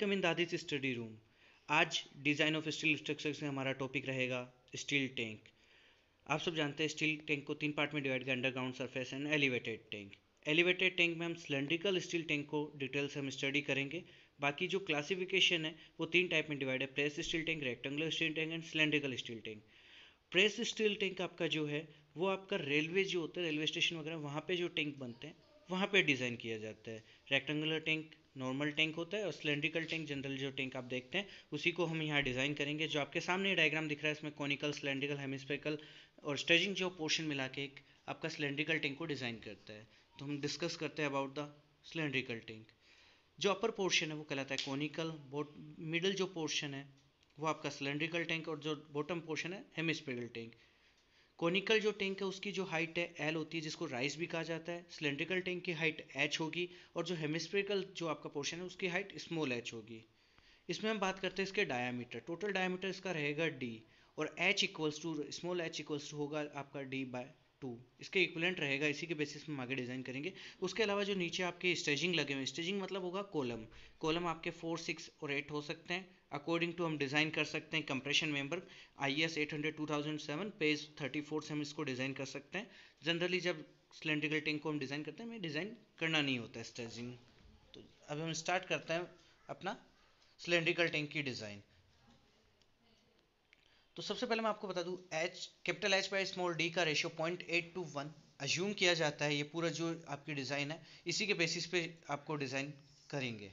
Welcome in Dadi's study room. आज design of steel structures में हमारा टॉपिक रहेगा स्टील टैंक। आप सब जानते हैं स्टील टैंक को 3 पार्ट में डिवाइड किया, underground, surface and elevated tank. Elevated tank में हम सिलेंड्रिकल स्टील टैंक को डिटेल से हम स्टडी करेंगे। बाकी जो क्लासिफिकेशन है वो 3 टाइप में डिवाइड है: press steel tank, rectangular steel tank and cylindrical steel tank. Press steel tank आपका जो है वो आपका रेलवे जो होता है, रेलवे स्टेशन वगैरह वहाँ पे जो टैंक बनते हैं वहाँ पे डिज़ाइन किया जाता है। रेक्टेंगुलर टैंक नॉर्मल टैंक होता है और सिलेंड्रिकल टैंक जनरल जो टैंक आप देखते हैं उसी को हम यहाँ डिज़ाइन करेंगे। जो आपके सामने डायग्राम दिख रहा है इसमें कॉनिकल, सिलेंड्रिकल, हेमिस्फेरिकल और स्टेजिंग जो पोर्शन मिला के एक आपका सिलेंड्रिकल टैंक को डिज़ाइन करता है। तो हम डिस्कस करते हैं अबाउट द सिलेंड्रिकल टैंक। जो अपर पोर्शन है वो कहलाता है कॉनिकल, मिडल जो पोर्शन है वो आपका सिलेंड्रिकल टैंक और जो बॉटम पोर्शन है हेमिस्फेरिकल टैंक। कॉनिकल जो टैंक है उसकी जो हाइट है एल होती है, जिसको राइज भी कहा जाता है। सिलेंड्रिकल टैंक की हाइट एच होगी और जो हेमिस्फेरिकल जो आपका पोर्शन है उसकी हाइट स्मॉल एच होगी। इसमें हम बात करते हैं इसके डायामीटर। टोटल डायामीटर इसका रहेगा डी और H equals to small H equals to होगा आपका डी/2। इसके इक्विवेलेंट रहेगा, इसी के बेसिस में हम आगे डिज़ाइन करेंगे। उसके अलावा जो नीचे आपके स्टेजिंग लगे हुए हैं, स्टेजिंग मतलब होगा कॉलम। कॉलम आपके 4, 6 और 8 हो सकते हैं। अकॉर्डिंग टू हम डिज़ाइन कर सकते हैं कंप्रेशन मेंबर। IS 800 2007 पेज 34 से हम इसको डिज़ाइन कर सकते हैं। जनरली जब सिलेंड्रिकल टैंक को हम डिज़ाइन करते हैं हमें डिज़ाइन करना नहीं होता है स्टेजिंग। तो अब हम स्टार्ट करते हैं अपना सिलेंड्रिकल टैंक की डिज़ाइन। तो सबसे पहले मैं आपको बता दूं, capital H by small D का रेशियो 0.8 to 1 अज्यूम किया जाता है। ये पूरा जो आपकी डिज़ाइन है इसी के बेसिस पे आपको डिज़ाइन करेंगे।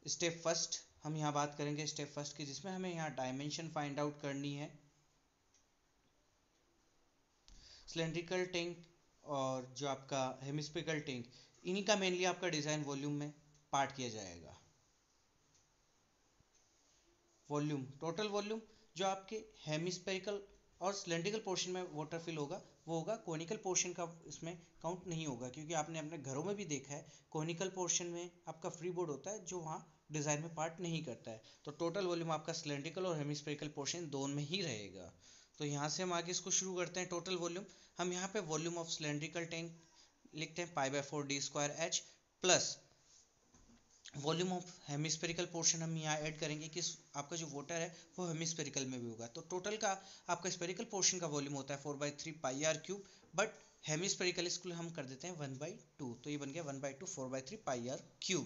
स्टेप फर्स्ट हम यहाँ बात करेंगे स्टेप फर्स्ट की, जिसमें हमें यहाँ डायमेंशन फाइंड आउट करनी है सिलेंड्रिकल टैंक और जो आपका हेमिस्फेरिकल टैंक, इन्हीं का मेनली आपका डिज़ाइन वॉल्यूम में पार्ट किया जाएगा। वॉल्यूम, टोटल वॉल्यूम जो आपके हेमिस्फेरिकल और सिलेंड्रिकल पोर्शन में वाटर फिल होगा वो होगा। कोनिकल पोर्शन का इसमें काउंट नहीं होगा, क्योंकि आपने अपने घरों में भी देखा है कोनिकल पोर्शन में आपका फ्री बोर्ड होता है जो वहाँ डिज़ाइन में पार्ट नहीं करता है। तो टोटल वॉल्यूम आपका सिलेंड्रिकल और हेमिस्फेरिकल पोर्शन दोनों में ही रहेगा। तो यहाँ से हम आगे इसको शुरू करते हैं। टोटल वॉल्यूम हम यहाँ पे वॉल्यूम ऑफ सिलेंड्रिकल टैंक लिखते हैं π/4d² plus volume of hemispherical portion हम यहाँ ऐड करेंगे कि आपका जो वाटर है वो हेमिस्फेरिकल में भी होगा। तो टोटल का आपका स्फेरिकल पोर्शन का वॉल्यूम होता है 4/3πr³, बट हेमिस्फेरिकल इसको हम कर देते हैं 1/2। तो ये बन गया 1/2 4/3πr³।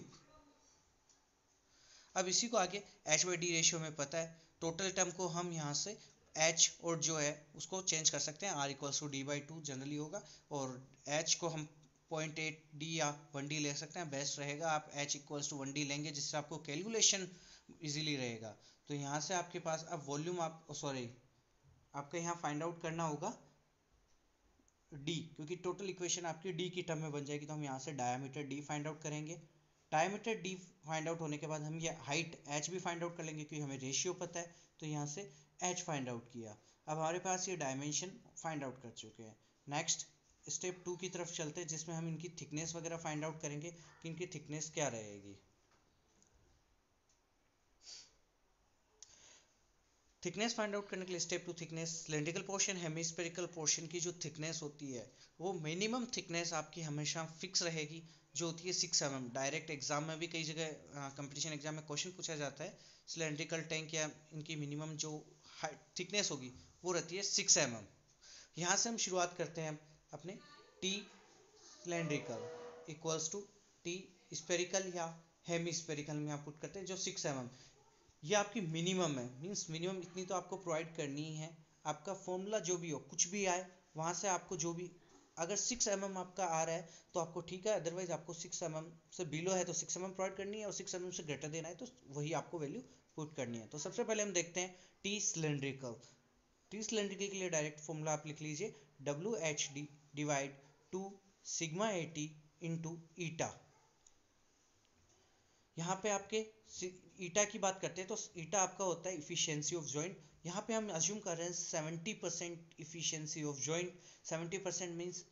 अब इसी को आगे h/d रेशियो में पता है, टोटल टर्म को हम यहाँ से h और जो है उसको चेंज कर सकते हैं, r=d/2 जनरली होगा, और h को हम 0.8d या 1d ले सकते हैं, बेस्ट रहेगा। आप h=1d लेंगे जिससे आपको कैलकुलेशन इजीली रहेगा। तो यहाँ से आपके पास अब वॉल्यूम आपका यहाँ फाइंड आउट करना होगा d, क्योंकि टोटल इक्वेशन आपकी d की टर्म में बन जाएगी। तो हम यहाँ से डायमीटर d फाइंड आउट करेंगे। डायमीटर d फाइंड आउट होने के बाद हम ये हाइट h भी फाइंड आउट कर लेंगे, क्योंकि हमें रेशियो पता है। तो यहाँ से h फाइंड आउट किया। अब हमारे पास ये डायमेंशन फाइंड आउट कर चुके हैं। नेक्स्ट स्टेप 2 की तरफ चलते हैं, जिसमें हम इनकी थिकनेस वगैरह फाइंड आउट करेंगे कि इनकी थिकनेस क्या रहेगी। थिकनेस फाइंड आउट करने के लिए step 2 thickness. Cylindrical portion, hemispherical portion की जो थिकनेस होती है वो मिनिमम थिकनेस आपकी हमेशा फिक्स रहेगी, जो होती है 6 mm। डायरेक्ट एग्जाम में भी कई जगह कंपटीशन एग्जाम में क्वेश्चन पूछा जाता है, सिलेंड्रिकल टैंक या इनकी मिनिमम जो थिकनेस होगी वो रहती है 6 mm। यहाँ से हम शुरुआत करते हैं अपने T cylindrical equals to T spherical या हेमिस्फेरिकल में आप पुट करते हैं जो 6 mm। ये आपकी मिनिमम है, मीन्स मिनिमम इतनी तो आपको प्रोवाइड करनी ही है। आपका फॉर्मूला जो भी हो, कुछ भी आए वहाँ से आपको जो भी, अगर 6 mm आपका आ रहा है तो आपको ठीक है, अदरवाइज आपको 6 mm से बिलो है तो 6 mm प्रोवाइड करनी है, और 6 mm से ग्रेटर देना है तो वही आपको वैल्यू पुट करनी है। तो सबसे पहले हम देखते हैं टी सिलेंड्रिकल। टी सिलेंड्रिकल के लिए डायरेक्ट फॉर्मूला आप लिख लीजिए, WHD/2 sigma AT into eta. यहाँ पे आपके ईटा की बात करते हैं तो ईटा आपका होता है इफिशियंसी ऑफ जॉइंट। यहाँ पे हम अज्यूम कर रहे हैं 70% इफिशियंसी ऑफ जॉइंट। 70% मीन्स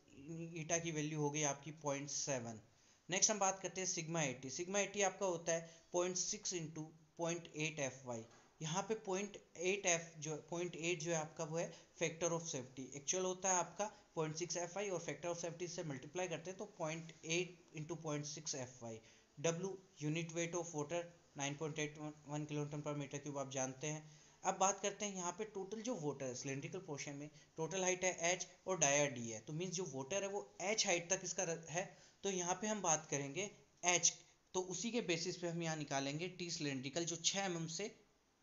ईटा की वैल्यू हो गई आपकी 0.7। नेक्स्ट हम बात करते हैं सिग्मा एटी। सिग्मा एटी आपका होता है 0.6 इंटू 0.8 FY। यहाँ पे 0.8 जो है आपका वो है फैक्टर ऑफ सेफ्टी, एक्चुअल होता है आपका 0.6 FI और फैक्टर ऑफ सेफ्टी से मल्टीप्लाई करते हैं तो 0.8 into 0.6 FI। W unit weight of water 9.81 kilonewton पर मीटर क्यूब आप जानते हैं। अब बात करते हैं यहाँ पे टोटल जो वाटर है सिलेंड्रिकल पोर्शन में, टोटल हाइट है h और डाया d है, तो मीन्स जो वाटर है वो h हाइट तक इसका है। तो यहाँ पे हम बात करेंगे h, तो उसी के बेसिस पे हम यहाँ निकालेंगे t सिलेंड्रिकल जो 6 mm से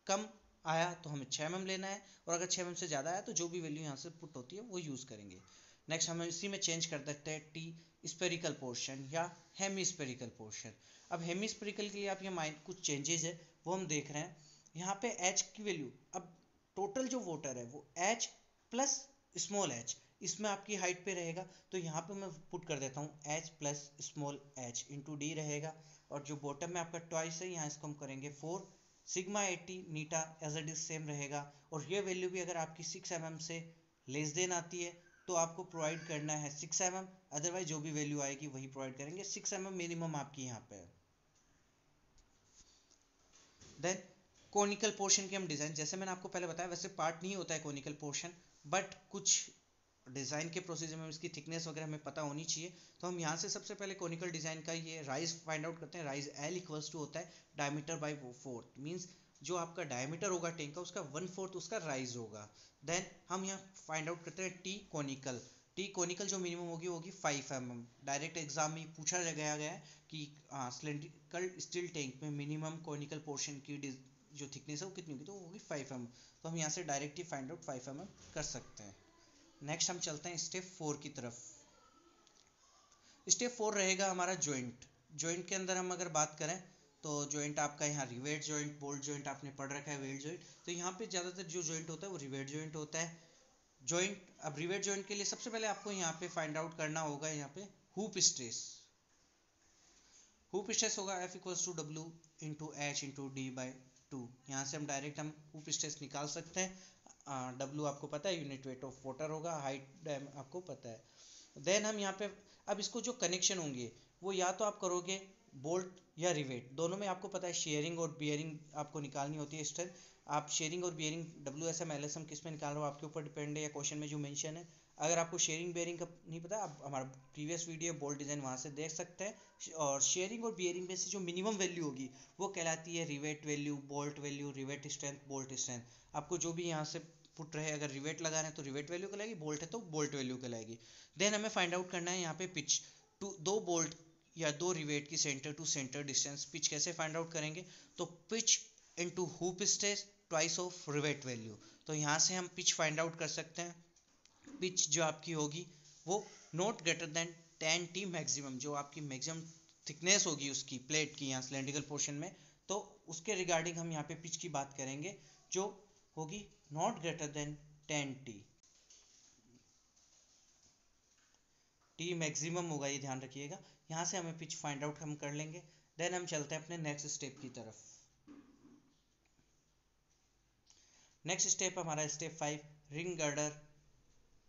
कम आया तो हमें 6 mm लेना है, और अगर 6 mm से ज़्यादा आया तो जो भी वैल्यू यहाँ से पुट होती है वो यूज़ करेंगे। नेक्स्ट हम इसी में चेंज कर सकते हैं टी स्पेरिकल पोर्शन या हेमी स्पेरिकल पोर्शन। अब हेमी स्पेरिकल के लिए आप ये माइंड कुछ चेंजेस है वो हम देख रहे हैं। यहाँ पे h की वैल्यू, अब टोटल जो वाटर है वो h प्लस स्मॉल h, इसमें आपकी हाइट पे रहेगा, तो यहाँ पे मैं पुट कर देता हूँ h plus small h into D रहेगा। और जो बॉटम में आपका ट्वाइस है यहाँ इसको हम करेंगे 4 सिग्मा 80 नीटा एज इट इज सेम रहेगा। और ये वैल्यू भी अगर आपकी 6 mm से लेस देन आती है तो आपको प्रोवाइड करना है 6 mm, अदरवाइज जो भी वैल्यू आएगी वही प्रोवाइड करेंगे। 6 mm मिनिमम आपकी यहाँ पे है। देन कोनिकल पोर्शन की हम डिज़ाइन, जैसे मैंने आपको पहले बताया वैसे पार्ट नहीं होता है कोनिकल पोर्शन, बट कुछ डिज़ाइन के प्रोसीजर में इसकी थिकनेस वगैरह हमें पता होनी चाहिए। तो हम यहाँ से सबसे पहले कोनिकल डिज़ाइन का ये राइज फाइंड आउट करते हैं। राइज L इक्वल्स टू होता है डायमीटर बाई 4, मीन्स जो आपका डायमीटर होगा टैंक का उसका 1/4 उसका राइज होगा। देन हम यहाँ फाइंड आउट करते हैं टी कोनिकल। टी कोनिकल जो मिनिमम होगी 5 mm। डायरेक्ट एग्जाम में पूछा गया है कि सिलेंड्रिकल स्टील टैंक में मिनिमम कोनिकल पोर्शन की जो थिकनेस है वो कितनी होगी, तो वो होगी 5 mm। तो हम यहाँ से डायरेक्ट ही फाइंड आउट 5 mm कर सकते हैं। नेक्स्ट हम चलते हैं स्टेप 4 की तरफ। स्टेप 4 रहेगा हमारा जॉइंट। जॉइंट के अंदर हम अगर बात करें तो जॉइंट आपका यहाँ रिवेट जॉइंट, बोल्ट जॉइंट आपने पढ़ रखा है, वेल्ड जॉइंट, तो यहाँ पे ज़्यादातर जो जॉइंट होता है वो रिवेट जॉइंट होता है। जॉइंट, अब रिवेट जॉइंट के लिए सबसे पहले आपको यहाँ पे फाइंड आउट करना होगा यहाँ पे हुप स्ट्रेस। हुप स्ट्रेस होगा F equals to W into H into D by 2। यहाँ से हम डायरेक्ट हम हुप स्ट्रेस निकाल सकते हैं। W आपको पता है यूनिट वेट ऑफ वाटर होगा, हाइट आपको पता है। देन हम यहाँ पे अब इसको जो कनेक्शन होंगे वो या तो आप करोगे बोल्ट या रिवेट, दोनों में आपको पता है शेयरिंग और बियरिंग आपको निकालनी होती है स्ट्रेंथ। आप शेयरिंग और बियरिंग WSM LSM किस में निकाल रहे हो आपके ऊपर डिपेंड है, या क्वेश्चन में जो मेंशन है। अगर आपको शेयरिंग बियरिंग का नहीं पता आप हमारा प्रीवियस वीडियो बोल्ट डिज़ाइन वहाँ से देख सकते हैं। और शेयरिंग और बियरिंग में से जो मिनिमम वैल्यू होगी वो कहलाती है rivet value, bolt value, rivet strength, bolt strength. आपको जो भी यहाँ से पुट रहे, अगर रिवेट लगा रहे हैं तो रिवेट वैल्यू कहलाएगी, बोल्ट है तो बोल्ट वैल्यू कहलाएगी। देन हमें फाइंड आउट करना है यहाँ पे पिच। दो बोल्ट या दो रिवेट की centre to centre distance pitch कैसे फाइंड आउट करेंगे, तो pitch into hoop stress twice of rivet value. तो यहाँ से हम पिच फाइंड आउट कर सकते हैं। पिच जो आपकी होगी वो not greater than 10T maximum, जो आपकी मैक्सिमम थिकनेस होगी उसकी प्लेट की यहाँ सिलेंड्रिकल पोर्शन में, तो उसके रिगार्डिंग हम यहाँ पे पिच की बात करेंगे जो होगी not greater than 10T। T maximum होगा, ये ध्यान रखिएगा। यहाँ से हमें पिच फाइंड आउट हम कर लेंगे। देन हम चलते हैं अपने नेक्स्ट स्टेप की तरफ। नेक्स्ट स्टेप हमारा step 5 ring girder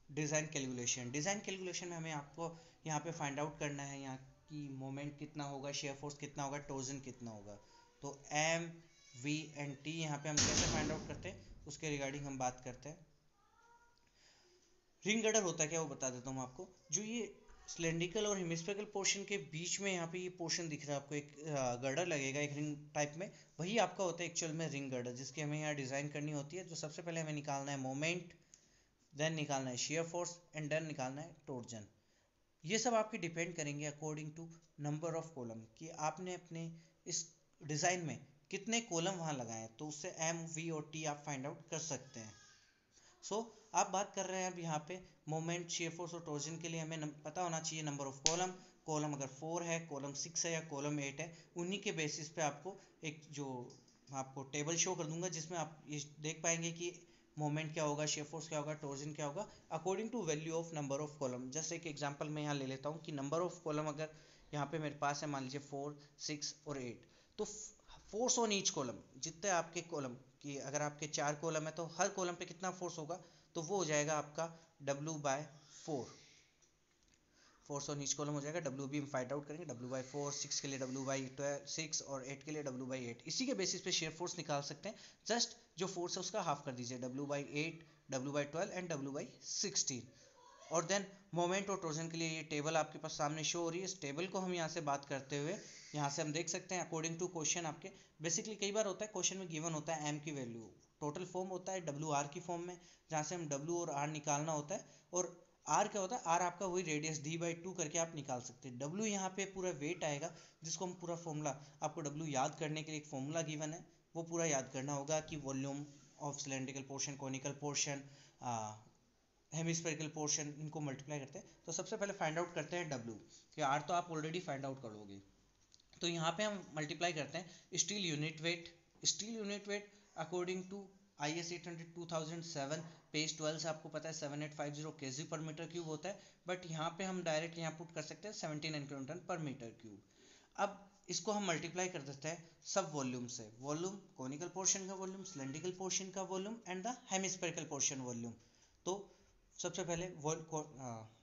design calculation. Design calculation में हमें आपको यहाँ पे फाइंड आउट करना है यहाँ की मोमेंट कितना होगा, शेयर फोर्स कितना होगा, टोर्जन कितना होगा। तो M, V एंड T यहाँ पे हम कैसे फाइंड आउट करते हैं उसके रिगार्डिंग हम बात करते हैं। रिंग गर्डर होता है क्या वो बता देता हूँ आपको। जो ये सिलेंड्रिकल और हेमिस्फेरिकल पोर्शन के बीच में यहाँ पे ये पोर्शन दिख रहा है आपको, एक गर्डर लगेगा एक रिंग टाइप में, वही आपका होता है एक्चुअल में रिंग गर्डर, जिसकी हमें यहाँ डिज़ाइन करनी होती है। तो सबसे पहले हमें निकालना है मोमेंट, देन निकालना है शेयर फोर्स एंड देन निकालना है टोर्जन। ये सब आपके डिपेंड करेंगे according to number of column, कि आपने अपने इस डिज़ाइन में कितने कॉलम वहाँ लगाए हैं, तो उससे M, V और T आप फाइंड आउट कर सकते हैं। आप बात कर रहे हैं अब यहाँ पे मोमेंट, शेयर फोर्स और टॉर्जन के लिए हमें पता होना चाहिए नंबर ऑफ कॉलम। कॉलम अगर 4 है, कॉलम 6 है या कॉलम 8 है, उन्हीं के बेसिस पे आपको एक जो आपको टेबल शो कर दूंगा जिसमें आप ये देख पाएंगे कि मोमेंट क्या होगा, शेयर फोर्स क्या होगा, टॉर्जन क्या होगा, according to value of number of column. जैसे एक एग्जांपल मैं यहाँ ले लेता हूँ कि नंबर ऑफ कॉलम अगर यहाँ पे मेरे पास है मान लीजिए 4, 6 और 8, तो फोर्स ऑन ईच कॉलम, जितने आपके कॉलम कि अगर आपके 4 कॉलम है तो हर कॉलम पे कितना फोर्स होगा, तो वो हो जाएगा आपका W/4। Force on each column हो जाएगा W, भी हम फाइंड आउट करेंगे W/4, 6 के लिए W/6 और 8 के लिए W/8। इसी के बेसिस पे शेयर फोर्स निकाल सकते हैं। जस्ट जो फोर्स है उसका हाफ कर दीजिए, W/8, W/12 एंड W/16। और देन मोमेंट और टोर्जन के लिए ये टेबल आपके पास सामने शो हो रही है। इस टेबल को हम यहाँ से बात करते हुए यहाँ से हम देख सकते हैं अकॉर्डिंग टू क्वेश्चन आपके बेसिकली कई बार होता है क्वेश्चन में गिवन होता है एम की वैल्यू टोटल फॉर्म होता है डब्ल्यू आर की फॉर्म में, जहाँ से हम डब्ल्यू और आर निकालना होता है। और आर क्या होता है, आर आपका वही रेडियस d/2 करके आप निकाल सकते हैं। डब्ल्यू यहाँ पे पूरा वेट आएगा जिसको हम पूरा फॉर्मूला, आपको डब्ल्यू याद करने के लिए एक फॉर्मूला गिवन है वो पूरा याद करना होगा कि volume of cylindrical portion, conical portion, hemispherical portion, इनको मल्टीप्लाई करते हैं। तो सबसे पहले फाइंड आउट करते हैं डब्ल्यू, कि आर तो आप ऑलरेडी फाइंड आउट करोगे। तो यहाँ पे हम मल्टीप्लाई करते हैं steel unit weight. Steel unit weight according to IS 800 2007 page 12 से आपको पता है 7850 kg पर मीटर क्यूब होता है, बट यहाँ पे हम डायरेक्ट यहाँ पुट कर सकते हैं 79 किलोन्यूटन पर मीटर क्यूब। अब इसको हम मल्टीप्लाई कर देते हैं सब वॉल्यूम से, वॉल्यूम कॉनिकल पोर्शन का वॉल्यूम, सिलेंड्रिकल पोर्शन का volume and the hemispherical portion volume. तो सबसे पहले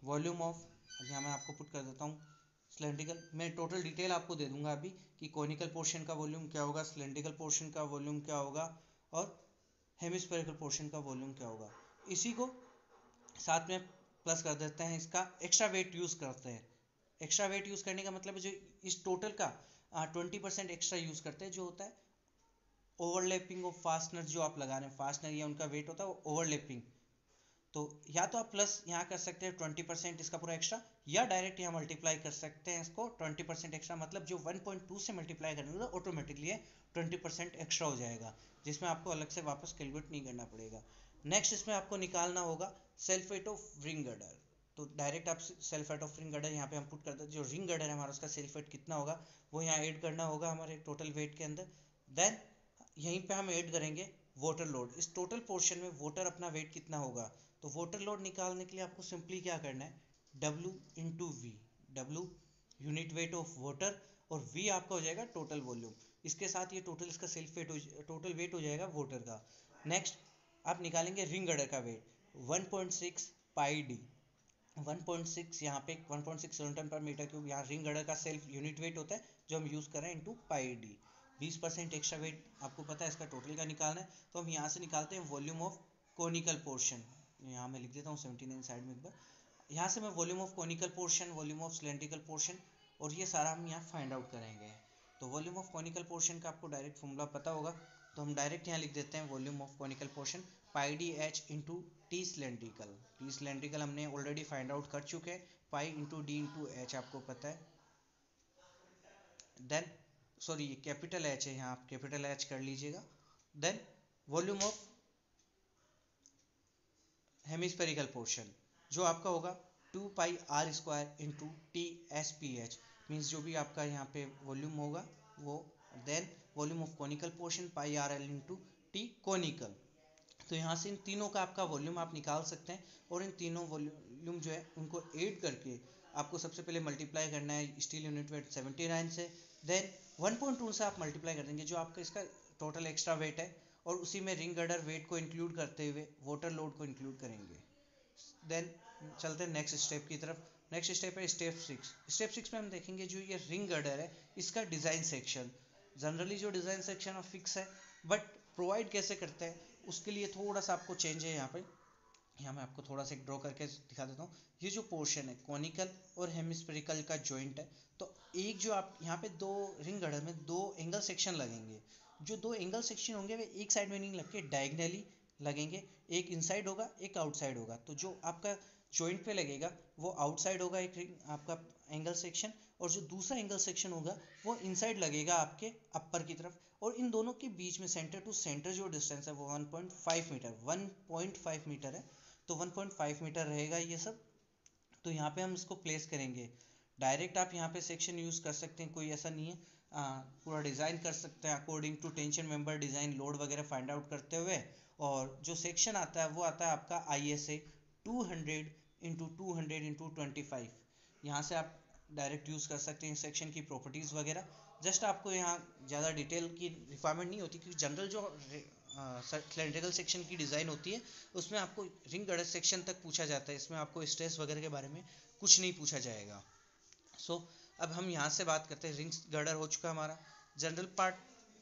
वॉल्यूम ऑफ, यहाँ मैं आपको पुट कर देता हूँ सिलेंड्रिकल, मैं टोटल डिटेल आपको दे दूंगा अभी कि कॉनिकल पोर्शन का वॉल्यूम क्या होगा, सिलेंड्रिकल पोर्शन का वॉल्यूम क्या होगा और हेमिस्फेरिकल पोर्शन का वॉल्यूम क्या होगा। इसी को साथ में प्लस कर देते हैं, इसका एक्स्ट्रा वेट यूज़ करते हैं। एक्स्ट्रा वेट यूज़ करने का मतलब है जो इस टोटल का 20% एक्स्ट्रा यूज़ करते हैं, जो होता है ओवरलैपिंग ऑफ फास्टनर, जो आप लगा रहे हैं फास्टनर या उनका वेट होता है वो ओवरलैपिंग। तो या तो आप प्लस यहाँ कर सकते हैं 20% इसका पूरा एक्स्ट्रा, या डायरेक्ट यहाँ मल्टीप्लाई कर सकते हैं इसको 20% एक्स्ट्रा, मतलब जो 1.2 से मल्टीप्लाई करेंगे तो ऑटोमेटिकली 20% एक्स्ट्रा हो जाएगा, जिसमें आपको अलग से वापस कैलकुलेट नहीं करना पड़ेगा। नेक्स्ट इसमें आपको निकालना होगा self weight of ring girder. तो डायरेक्ट आप self weight of ring girder यहाँ पे हम पुट करते हैं, जो रिंग गर्डर है हमारा उसका सेल्फ वेट कितना होगा वो यहाँ ऐड करना होगा हमारे टोटल वेट के अंदर। देन यहीं पे हम ऐड करेंगे वाटर लोड, इस टोटल पोर्शन में वाटर अपना वेट कितना होगा। तो वाटर लोड निकालने के लिए आपको सिंपली क्या करना है, W into V, W unit weight of water और V आपका हो जाएगा टोटल वॉल्यूम। इसके साथ ये टोटल इसका सेल्फ वेट टोटल वेट हो जाएगा वाटर का। नेक्स्ट आप निकालेंगे रिंग गर्डर का वेट 1.6 पाई डी, 1.6 यहाँ पे 1.6 किलोन्यूटन पर मीटर क्यूब, यहाँ रिंग गर्डर का सेल्फ यूनिट वेट होता है जो हम यूज़ कर रहे हैं into pi D. 20% extra weight आपको पता है इसका टोटल का निकालना है, तो हम यहाँ से निकालते हैं वॉल्यूम ऑफ कोनिकल पोर्शन। यहाँ मैं लिख देता हूँ 79 साइड में एक बार, यहाँ से मैं volume of conical portion, volume of cylindrical portion और ये सारा हम यहाँ फाइंड आउट करेंगे। तो वॉल्यूम ऑफ कोनिकल पोर्शन का आपको डायरेक्ट फॉर्मूला पता होगा, तो हम डायरेक्ट यहाँ लिख देते हैं volume of conical portion pi D H into T cylindrical. T cylindrical हमने ऑलरेडी फाइंड आउट कर चुके हैं, pi into D into H आपको पता है। देन सॉरी ये कैपिटल एच है, यहाँ आप कैपिटल एच कर लीजिएगा। Then volume of hemispherical portion जो आपका होगा 2 pi R square into T S P H, means जो भी आपका यहाँ पे वॉल्यूम होगा वो। Then volume of conical portion pi R L into T conical. तो यहाँ से इन तीनों का आपका वॉल्यूम आप निकाल सकते हैं, और इन तीनों वॉल्यूम जो है उनको ऐड करके आपको सबसे पहले मल्टीप्लाई करना है स्टील यूनिट वेट 79 से, देन 1.2 से आप मल्टीप्लाई कर देंगे जो आपका इसका टोटल एक्स्ट्रा वेट है, और उसी में रिंग गर्डर वेट को इंक्लूड करते हुए वाटर लोड को इंक्लूड करेंगे। देन चलते हैं नेक्स्ट स्टेप की तरफ। नेक्स्ट स्टेप है स्टेप 6। स्टेप 6 में हम देखेंगे जो ये रिंग गर्डर है इसका डिज़ाइन सेक्शन। जनरली जो डिज़ाइन सेक्शन फिक्स है, बट प्रोवाइड कैसे करते हैं उसके लिए थोड़ा सा आपको चेंज है यहाँ पे। यहाँ मैं आपको थोड़ा सा एक ड्रॉ करके दिखा देता हूँ। ये जो पोर्शन है कॉनिकल और हेमिस्फेरिकल का जॉइंट है, तो एक जो आप यहाँ पे दो रिंग गर्डर में दो एंगल सेक्शन लगेंगे, जो दो एंगल सेक्शन होंगे वे एक साइड में नहीं लग के डायगनली लगेंगे, एक इनसाइड होगा एक आउटसाइड होगा। तो जो आपका जॉइंट पे लगेगा वो आउटसाइड होगा एक आपका एंगल सेक्शन, और जो दूसरा एंगल सेक्शन होगा वो इनसाइड लगेगा आपके अपर की तरफ। और इन दोनों के बीच में सेंटर टू सेंटर जो डिस्टेंस है वो 1.5 मीटर 1.5 मीटर है, तो 1.5 मीटर रहेगा ये सब। तो यहाँ पे हम इसको प्लेस करेंगे। डायरेक्ट आप यहाँ पे सेक्शन यूज़ कर सकते हैं, कोई ऐसा नहीं है, पूरा डिज़ाइन कर सकते हैं according to tension member design load वगैरह फाइंड आउट करते हुए। और जो सेक्शन आता है वो आता है आपका ISA 200 इंटू 200 इंटू 25। यहाँ से आप डायरेक्ट यूज़ कर सकते हैं सेक्शन की प्रॉपर्टीज़ वगैरह। जस्ट आपको यहाँ ज़्यादा डिटेल की रिक्वायरमेंट नहीं होती, क्योंकि जनरल जो सिलेंड्रिकल सेक्शन की डिज़ाइन होती है उसमें आपको रिंग गर्डर सेक्शन तक पूछा जाता है, इसमें आपको स्ट्रेस वगैरह के बारे में कुछ नहीं पूछा जाएगा। अब हम यहाँ से बात करते हैं, रिंग गर्डर हो चुका हमारा जनरल पार्ट,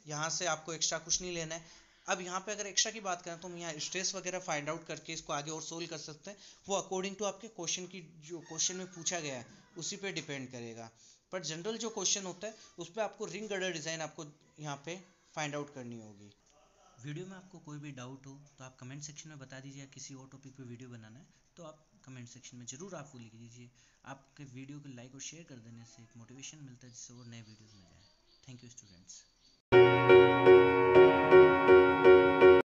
यहाँ से आपको एक्स्ट्रा कुछ नहीं लेना है। अब यहाँ पे अगर एक्स्ट्रा की बात करें तो हम यहाँ स्ट्रेस वगैरह फाइंड आउट करके इसको आगे और सोल्व कर सकते हैं। वो अकॉर्डिंग टू आपके क्वेश्चन की, जो क्वेश्चन में पूछा गया है उसी पे डिपेंड करेगा। पर जनरल जो क्वेश्चन होता है उस पर आपको रिंग गर्डर डिज़ाइन आपको यहाँ पे फाइंड आउट करनी होगी। वीडियो में आपको कोई भी डाउट हो तो आप कमेंट सेक्शन में बता दीजिए, किसी और टॉपिक पे वीडियो बनाना है तो आप कमेंट सेक्शन में ज़रूर आपको लिख दीजिए। आपके वीडियो को लाइक और शेयर कर देने से एक मोटिवेशन मिलता है जिससे और नए वीडियोज़ मिल जाए। Thank you students.